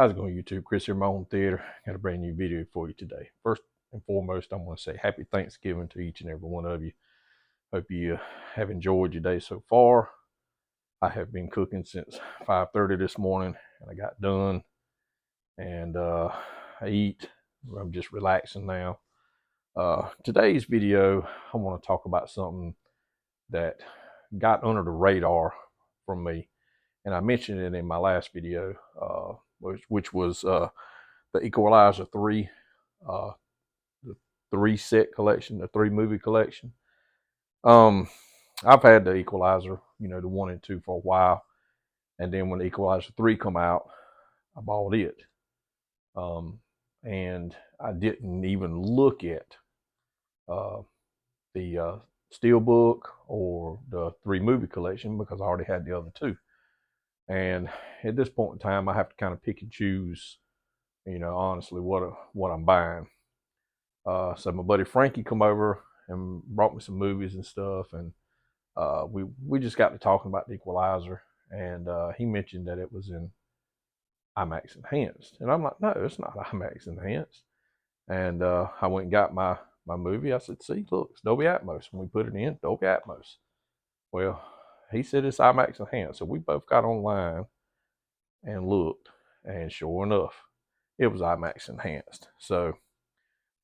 How's it going, YouTube? Chris here, my home theater. Got a brand new video for you today. First and foremost, I want to say happy Thanksgiving to each and every one of you. Hope you have enjoyed your day so far. I have been cooking since 5:30 this morning, and I got done. And I eat. I'm just relaxing now. Today's video, I want to talk about something that got under the radar from me, and I mentioned it in my last video, which was the Equalizer 3, the 3-set collection, the 3-movie collection. I've had the Equalizer, the 1 and 2 for a while, and then when the Equalizer 3 come out, I bought it. And I didn't even look at the Steelbook or the 3-movie collection because I already had the other two. And at this point in time, I have to kind of pick and choose, honestly, what I'm buying. So my buddy Frankie come over and brought me some movies and stuff, and we just got to talking about the Equalizer, and he mentioned that it was in imax enhanced, and I'm like, no, it's not imax enhanced. And I went and got my movie. I said, see, look, it's Dolby Atmos. When we put it in, Dolby Atmos. Well, he said it's imax enhanced, so we both got online and looked, and sure enough, it was imax enhanced. So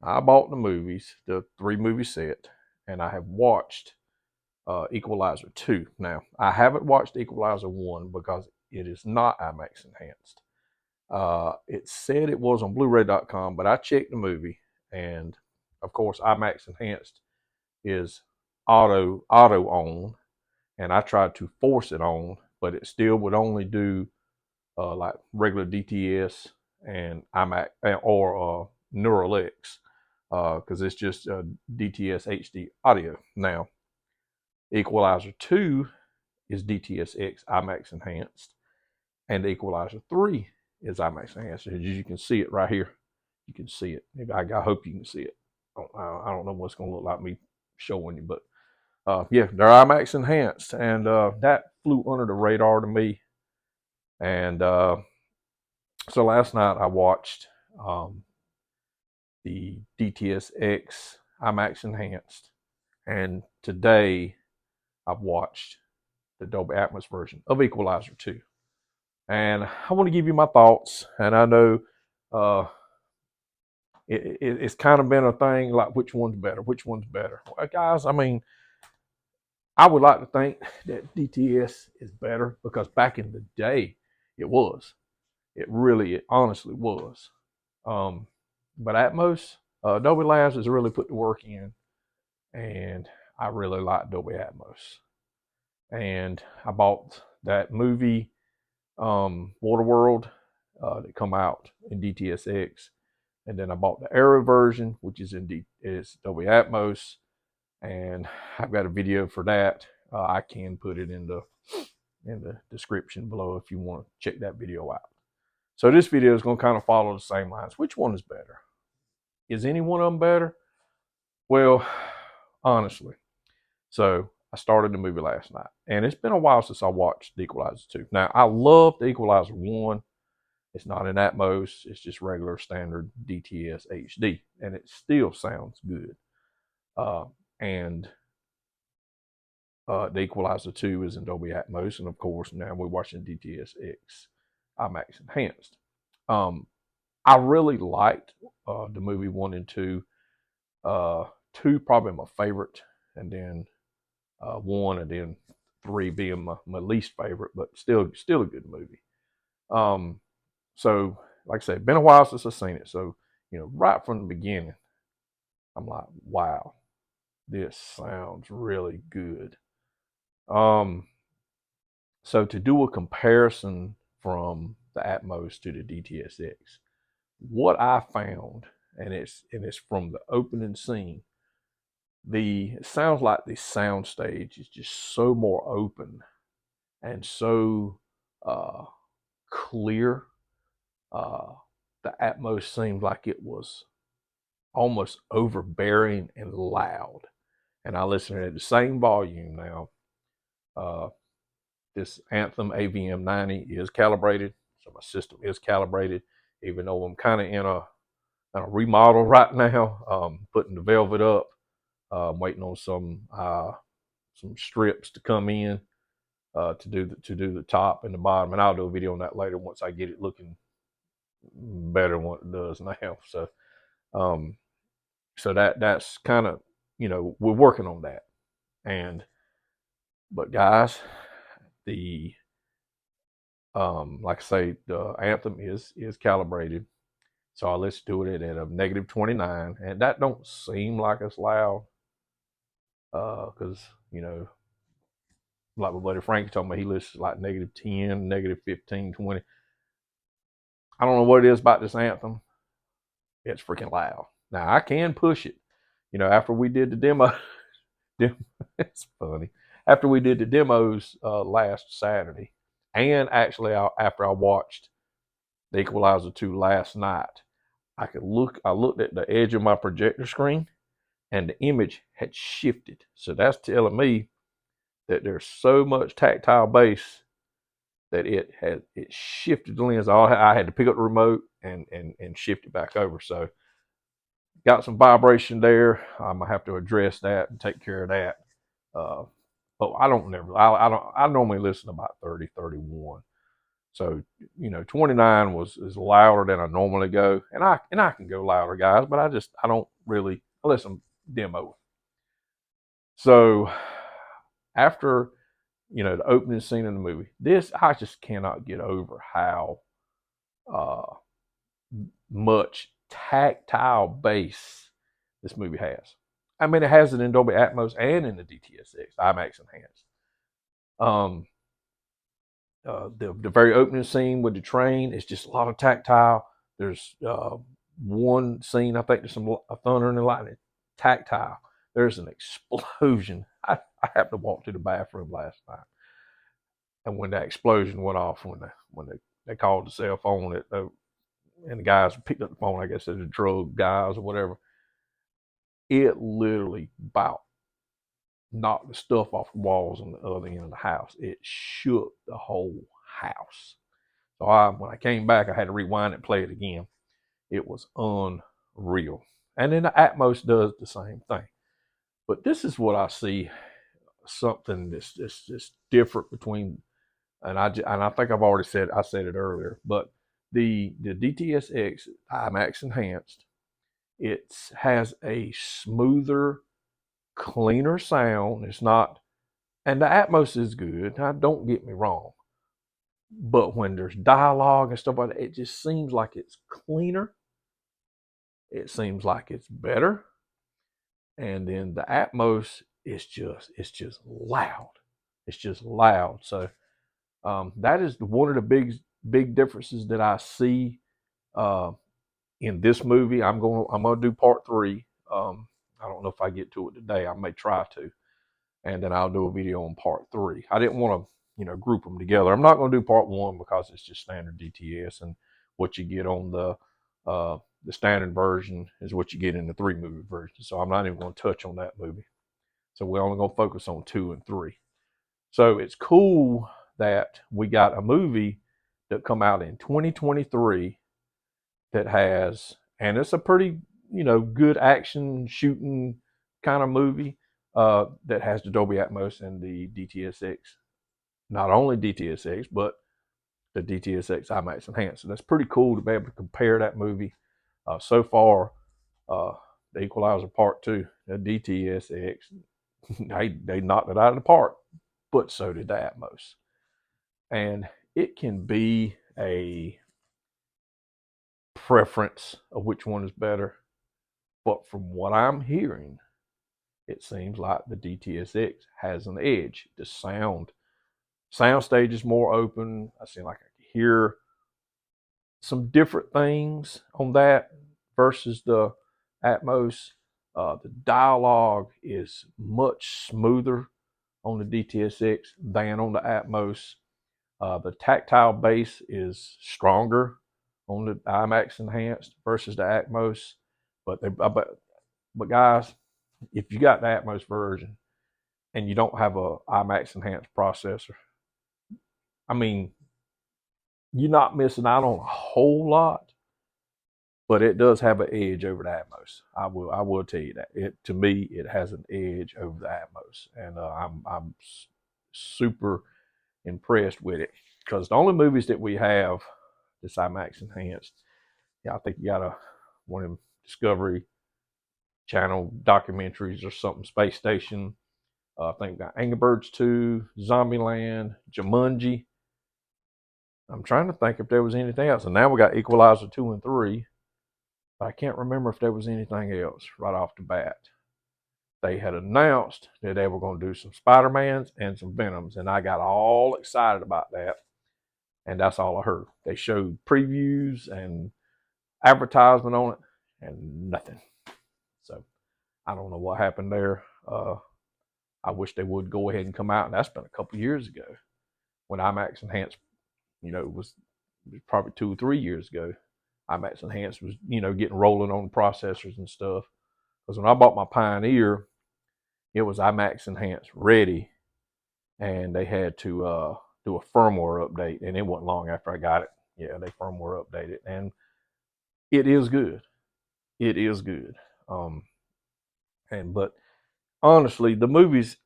I bought the movies, the 3-movie set, and I have watched Equalizer 2. Now, I haven't watched Equalizer 1 because it is not imax enhanced. It said it was on Blu-ray.com, but I checked the movie, and of course, imax enhanced is auto on, and I tried to force it on, but it still would only do like regular DTS and imax or Neural X, because it's just DTS HD audio. Now, Equalizer 2 is DTSX IMAX enhanced, and Equalizer 3 is IMAX enhanced. As you can see it right here, you can see it. Maybe I hope you can see it. I don't know what's going to look like me showing you, but yeah, they're IMAX enhanced, and that flew under the radar to me. And so last night I watched the dtsX IMAX enhanced, and today I've watched the Dolby Atmos version of Equalizer 2. And I want to give you my thoughts, and I know it's kind of been a thing, like which one's better, Well, guys, I mean, I would like to think that DTS is better because back in the day, it was. It honestly was. But Atmos, Dolby Labs has really put the work in, and I really like Dolby Atmos. And I bought that movie, Waterworld, that come out in DTSX, and then I bought the Arrow version, which is is Dolby Atmos, and I've got a video for that. I can put it in the description below if you want to check that video out. So this video is going to kind of follow the same lines. Which one is better? Is any one of them better? Well, honestly, so I started the movie last night, and it's been a while since I watched the Equalizer 2. Now, I love the Equalizer 1. It's not in Atmos. It's just regular standard DTS HD, and it still sounds good. And the Equalizer 2 is in Dolby Atmos, and of course, now we're watching DTSX IMAX enhanced. I really liked the movie 1 and 2. 2 probably my favorite, and then 1, and then 3 being my least favorite, but still a good movie. So like I said, been a while since I've seen it. So, right from the beginning, I'm like, wow, this sounds really good. So to do a comparison from the Atmos to the DTSX, what I found, and it's from the opening scene, it sounds like the sound stage is just so more open and so clear. The Atmos seemed like it was almost overbearing and loud. And I listen at the same volume now. This Anthem AVM90 is calibrated, So my system is calibrated, even though I'm kind of in a remodel right now, putting the velvet up, waiting on some strips to come in to do the top and the bottom, and I'll do a video on that later once I get it looking better than what it does now. So so that's kind of, we're working on that. But guys, the like I say, the Anthem is calibrated. So let's do it at a -29, and that don't seem like it's loud, because like my buddy Frank told me, he listens like -10, -15, 20. I don't know what it is about this Anthem. It's freaking loud. Now I can push it. After we did the demo, it's funny. After we did the demos last Saturday, and actually after I watched the Equalizer 2 last night, I looked at the edge of my projector screen, and the image had shifted. So that's telling me that there's so much tactile bass that it shifted the lens. I had to pick up the remote and shift it back over. So got some vibration there. I'm gonna have to address that and take care of that. But I normally listen to about 30, 31. So 29 is louder than I normally go, and I can go louder, guys, but I don't really listen demo. So after the opening scene in the movie, I just cannot get over how much tactile bass this movie has. I mean, it has it in Dolby Atmos and in the dtsX, imax enhanced. The very opening scene with the train is just a lot of tactile. There's one scene, I think there's some thunder and lightning, tactile. There's an explosion. I happened to walk to the bathroom last night, and when that explosion went off, when they called the cell phone, and the guys picked up the phone, I guess they're the drug guys or whatever, it literally about knocked the stuff off the walls on the other end of the house. It shook the whole house. So when I came back, I had to rewind and play it again. It was unreal. And then the Atmos does the same thing. But this is what I see, something that's different between, and I think I've already said it earlier, but the dtsX imax enhanced, it has a smoother, cleaner sound. It's not, and the Atmos is good. Now, don't get me wrong, but when there's dialogue and stuff like that, it just seems like it's cleaner. It seems like it's better. And then the Atmos is just loud. It's just loud. So that is one of the big differences that I see in this movie. I'm gonna do part 3. I don't know if I get to it today. I may try to, and then I'll do a video on part 3. I didn't want to group them together. I'm not going to do part 1 because it's just standard DTS, and what you get on the standard version is what you get in the 3 movie version. So I'm not even going to touch on that movie. So we're only going to focus on 2 and 3. So it's cool that we got a movie that come out in 2023 that has, and it's a pretty good action shooting kind of movie that has the Dolby Atmos and the dtsX. Not only dtsX, but the dtsX imax enhanced. So that's pretty cool to be able to compare that movie. So far, the Equalizer Part 2, the dtsX, they knocked it out of the park, but so did the Atmos. And it can be a preference of which one is better, but from what I'm hearing, it seems like the dtsX has an edge. The sound stage is more open. I seem like I can hear some different things on that versus the Atmos. The dialogue is much smoother on the dtsX than on the Atmos. The tactile bass is stronger on the imax enhanced versus the Atmos. But guys, if you got the Atmos version and you don't have a imax enhanced processor, I mean, you're not missing out on a whole lot, but it does have an edge over the Atmos. I will tell you that. To me, it has an edge over the Atmos, and I'm super impressed with it, because the only movies that we have this IMAX enhanced, yeah, I think you got one of them Discovery Channel documentaries or something, Space Station. I think we got Angry Birds 2, Zombieland, Jumanji. I'm trying to think if there was anything else. And now we got Equalizer 2 and 3. But I can't remember if there was anything else right off the bat. They had announced that they were going to do some Spider-Mans and some Venoms. And I got all excited about that. And that's all I heard. They showed previews and advertisement on it and nothing. So I don't know what happened there. I wish they would go ahead and come out. And that's been a couple years ago when IMAX Enhanced, was probably 2 or 3 years ago. IMAX Enhanced was, getting rolling on processors and stuff. Because when I bought my Pioneer, it was IMAX Enhanced ready, and they had to do a firmware update, and it wasn't long after I got it. Yeah, they firmware updated, and it is good. It is good. But honestly, the movies,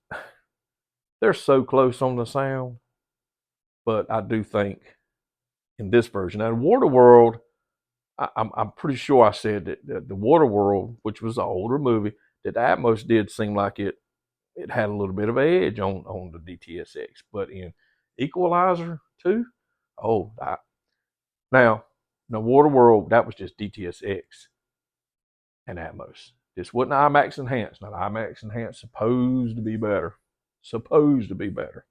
they're so close on the sound, but I do think in this version, now Waterworld, I'm pretty sure I said that the Waterworld, which was an older movie, that the Atmos did seem like it had a little bit of an edge on the dtsX. But in Equalizer 2, now Waterworld, that was just dtsX and Atmos. This wasn't IMAX Enhanced. Now, IMAX Enhanced supposed to be better. Supposed to be better.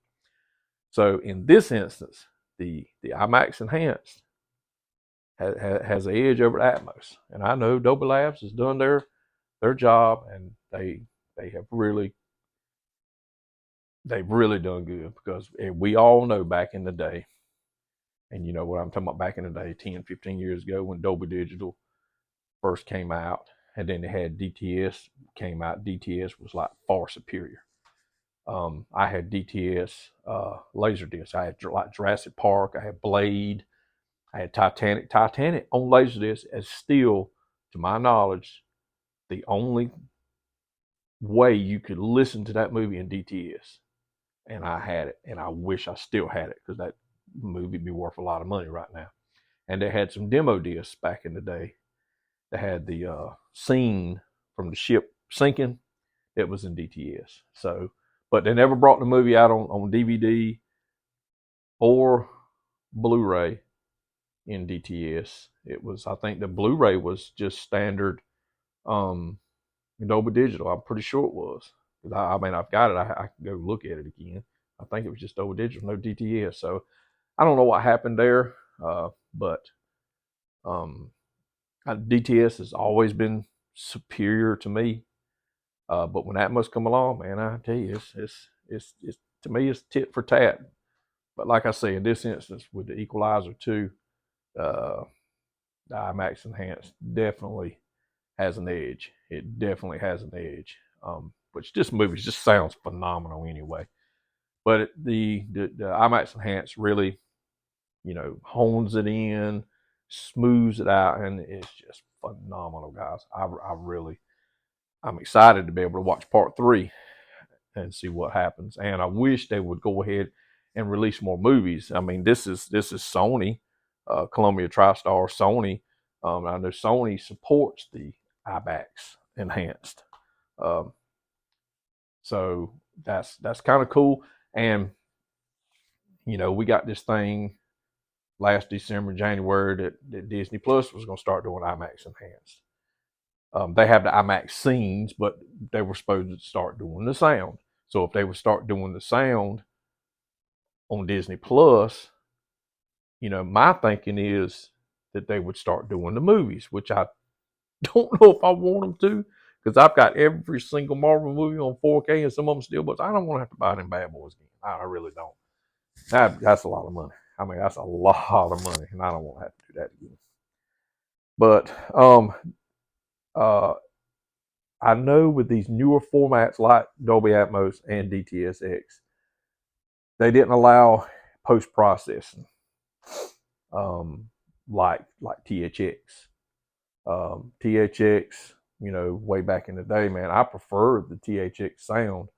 So in this instance, the IMAX Enhanced has an edge over Atmos. And I know Dolby Labs has done their job, and they've really done good, because we all know back in the day, and you know what I'm talking about, back in the day, 10, 15 years ago, when Dolby Digital first came out, and then they had DTS came out. DTS was like far superior. I had DTS Laserdisc. I had like Jurassic Park. I had Blade. I had Titanic. Titanic on Laserdisc is still, to my knowledge, the only way you could listen to that movie in DTS. And I had it, and I wish I still had it, because that movie would be worth a lot of money right now. And they had some demo discs back in the day. They had the scene from the ship sinking. It was in DTS. So, but they never brought the movie out on DVD or Blu-ray in DTS. It was, I think the Blu-ray was just standard Dolby Digital. I'm pretty sure it was. I mean, I've got it. I can go look at it again. I think it was just Dolby Digital, no DTS. So I don't know what happened there, but DTS has always been superior to me. But when Atmos come along, man, I tell you, it's to me, it's tit for tat. But like I say, in this instance with the Equalizer 2, the IMAX Enhanced definitely has an edge. It definitely has an edge. Which this movie just sounds phenomenal anyway. But the IMAX Enhanced really, hones it in, smooths it out, and it's just phenomenal, guys. I'm excited to be able to watch part 3 and see what happens. And I wish they would go ahead and release more movies. I mean, this is Sony, Columbia TriStar, Sony. I know Sony supports the IMAX Enhanced. So that's kind of cool. And we got this thing last December, January, that Disney Plus was going to start doing IMAX Enhanced. They have the IMAX scenes, but they were supposed to start doing the sound. So if they would start doing the sound on Disney Plus, my thinking is that they would start doing the movies, which I don't know if I want them to, because I've got every single Marvel movie on 4K, and some of them still, but I don't want to have to buy them bad boys again. I really don't. That's a lot of money. I mean, that's a lot of money, and I don't want to have to do that again. But I know with these newer formats like Dolby Atmos and dtsX, they didn't allow post-processing. like THX. THX, you know, way back in the day, man, I preferred the THX sound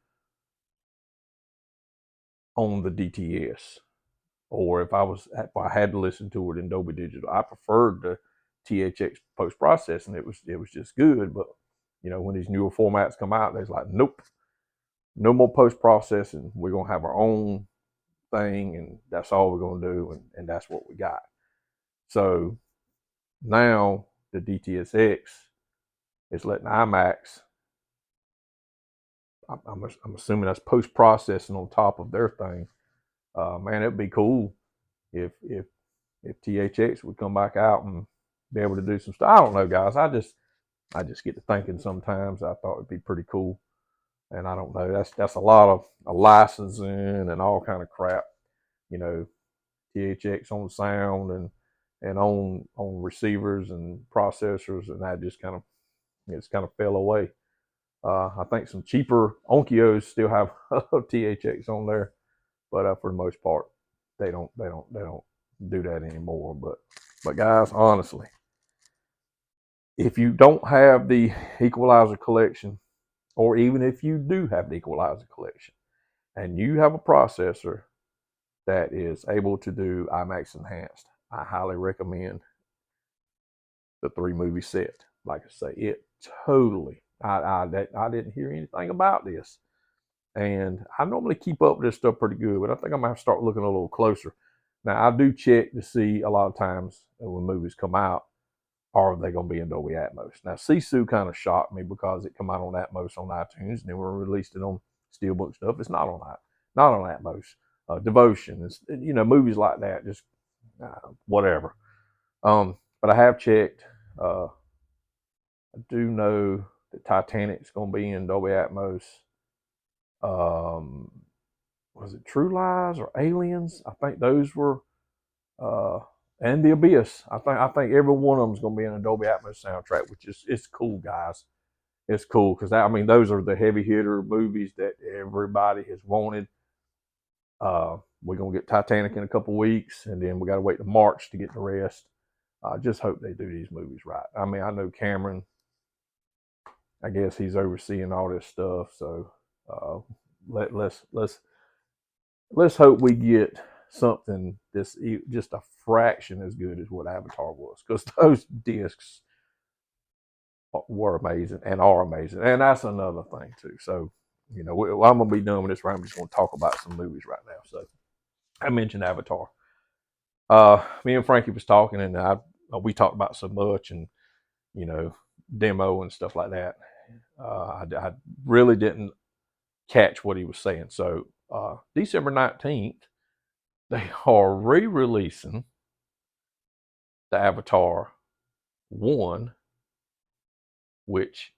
on the DTS. Or if I had to listen to it in Dolby Digital, I preferred the THX post processing. It was just good. But you know, when these newer formats come out, they're like, nope, no more post processing. We're gonna have our own thing, and that's all we're gonna do, and that's what we got. So now the dtsX is letting imax. I'm assuming that's post processing on top of their thing. Man, it'd be cool if THX would come back out and be able to do some stuff. I don't know, guys. I just get to thinking sometimes. I thought it'd be pretty cool, and I don't know. That's a lot of licensing and all kind of crap. You know, THX on sound and on receivers and processors, and that just kind of fell away. I think some cheaper Onkios still have THX on there, but for the most part, they don't do that anymore. But guys, honestly, if you don't have the Equalizer collection, or even if you do have the Equalizer collection, and you have a processor that is able to do imax enhanced, I highly recommend the 3-movie set. Like I say, it totally. I didn't hear anything about this, and I normally keep up with this stuff pretty good, but I think I'm gonna have to start looking a little closer. Now I do check to see a lot of times when movies come out, are they going to be in Dolby Atmos? Now Sisu kind of shocked me because it come out on Atmos on iTunes, and then we released it on Steelbook stuff. It's not on Atmos. Devotion, it's, you know, movies like that, just whatever. But I have checked. I do know that Titanic's going to be in Dolby Atmos. Was it True Lies or Aliens? I think those were, and The Abyss. I think every one of them is going to be in a Dolby Atmos soundtrack, which is, it's cool, guys. It's cool because I mean those are the heavy hitter movies that everybody has wanted. We're gonna get Titanic in a couple weeks, and then we got to wait to March to get the rest. I just hope they do these movies right. I mean, I know Cameron. I guess he's overseeing all this stuff, so let's hope we get something that's just a fraction as good as what Avatar was, because those discs were amazing and are amazing, and that's another thing too. So, you know, I'm gonna be done with this. I'm just gonna talk about some movies right now. So, I mentioned Avatar. Me and Frankie was talking, and we talked about so much, and you know, demo and stuff like that. I really didn't catch what he was saying. So, December 19th, they are re-releasing the Avatar 1, which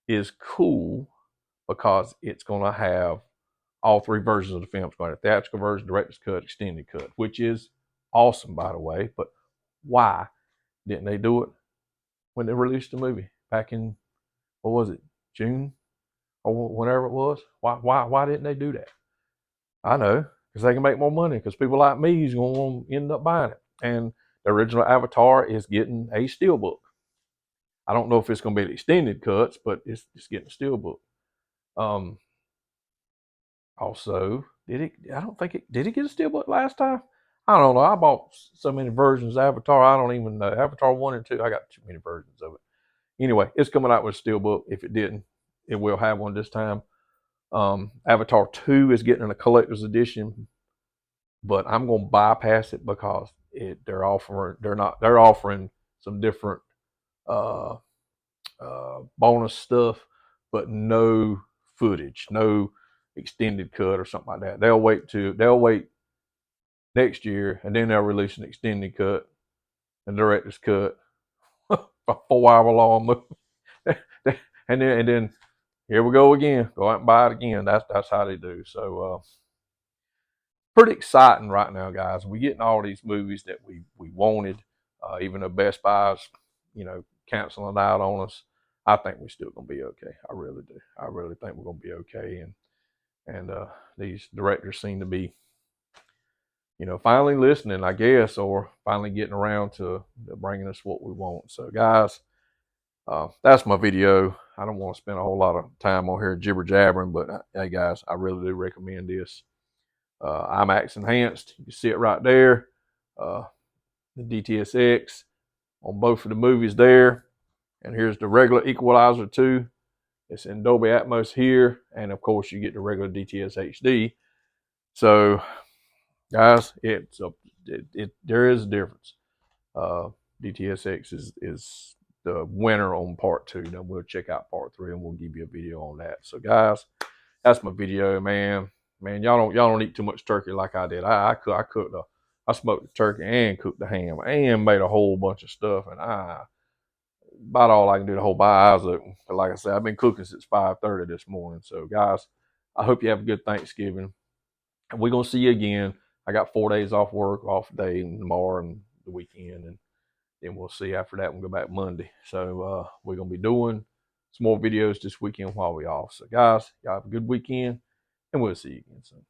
is cool because it's going to have all 3 versions of the film. It's going to have a theatrical version, director's cut, extended cut, which is awesome, by the way. But why didn't they do it when they released the movie back in, what was it, June or whenever it was? Why didn't they do that? I know, because they can make more money, because people like me is going to end up buying it. And the original Avatar is getting a steelbook. I don't know if it's going to be the extended cuts, but it's getting a steelbook. Also, did it get a steelbook last time? I don't know. I bought so many versions of Avatar, I don't even know. Avatar 1 and 2, I got too many versions of it. Anyway, it's coming out with a steelbook. If it didn't, it will have one this time. Avatar 2 is getting a collector's edition, but I'm going to bypass it because they're offering some different bonus stuff, but no footage, no extended cut or something like that. They'll wait next year, and then they'll release an extended cut and director's cut, a 4-hour long movie, and then here we go again. Go out and buy it again. That's how they do. So pretty exciting right now, guys. We're getting all these movies that we wanted. Even though Best Buy's, you know, canceling out on us, I think we're still gonna be okay. I really do. I really think we're gonna be okay. And these directors seem to be finally listening, I guess, or finally getting around to bringing us what we want. So guys, that's my video. I don't want to spend a whole lot of time on here jibber jabbering, but hey guys, I really do recommend this. imax enhanced, you see it right there. The dtsX on both of the movies there. And here's the regular Equalizer too. It's in Dolby Atmos here, and of course you get the regular DTS HD. So guys, there is a difference. dtsX is the winner on part 2. Then we'll check out part 3 and we'll give you a video on that. So guys, that's my video, man. Y'all don't eat too much turkey like I did. I smoked the turkey and cooked the ham and made a whole bunch of stuff, and about all I can do to hold my eyes open. But like I said, I've been cooking since 5:30 this morning. So guys, I hope you have a good Thanksgiving, and we're gonna see you again. I got 4 days off work, off day, and tomorrow and the weekend, and then we'll see after that. We'll go back Monday. So we're gonna be doing some more videos this weekend while we're off. So guys, y'all have a good weekend, and we'll see you again soon.